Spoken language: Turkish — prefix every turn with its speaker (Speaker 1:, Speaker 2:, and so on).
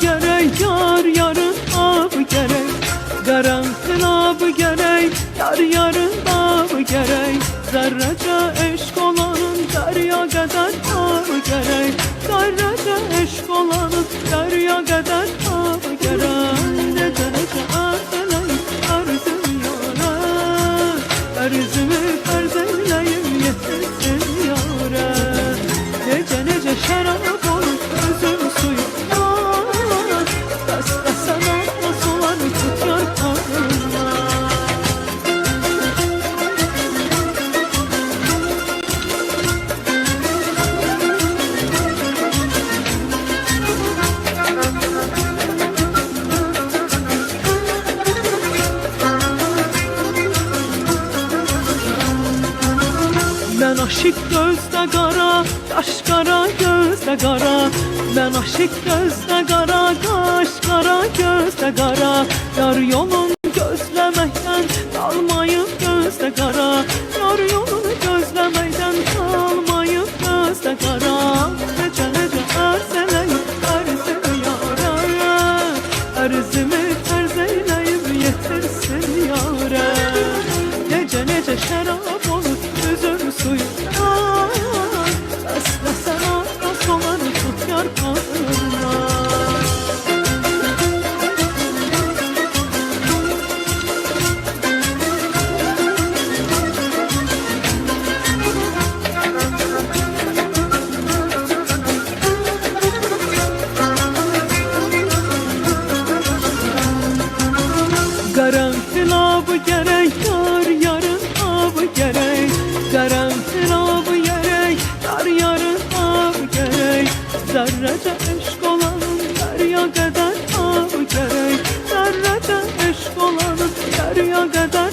Speaker 1: gerek, yar yarın abı gerek. Karanfil abı gerek, yar yarın abı gerek. Zerrece eşk olanın derya kadar abı gerek. Zerrece eşk olanın derya kadar abı gerek. Nece nece arzeleyim arzım yara, arzımı farz eyleyim yetirsin yara. Nece nece şarap olur özüm suyu var, dasta sana suları tut yar kanına. Ben aşık gözde kara, kaş kara gözde kara. Ben aşık gözde kara, kaş kara gözde kara. Yar yolun gözlemekten kalmayıp gözde kara. Yar yolunu gözlemekten kalmayıp gözde kara. Nece nece arzeleyim arzımı yara, arzımı farz eyleyim yetirsin yara. Nece nece şarap olur üzüm suyu var, asla sana nasıl olanı tut yar kanına. Karanfil abı gerek, yar yarın abı gerek. Karanfil abı gerek, yar yarın abı gerek. Zerrece eşk olanın derya kadar abı gerek. Zerrece eşk olanın derya kadar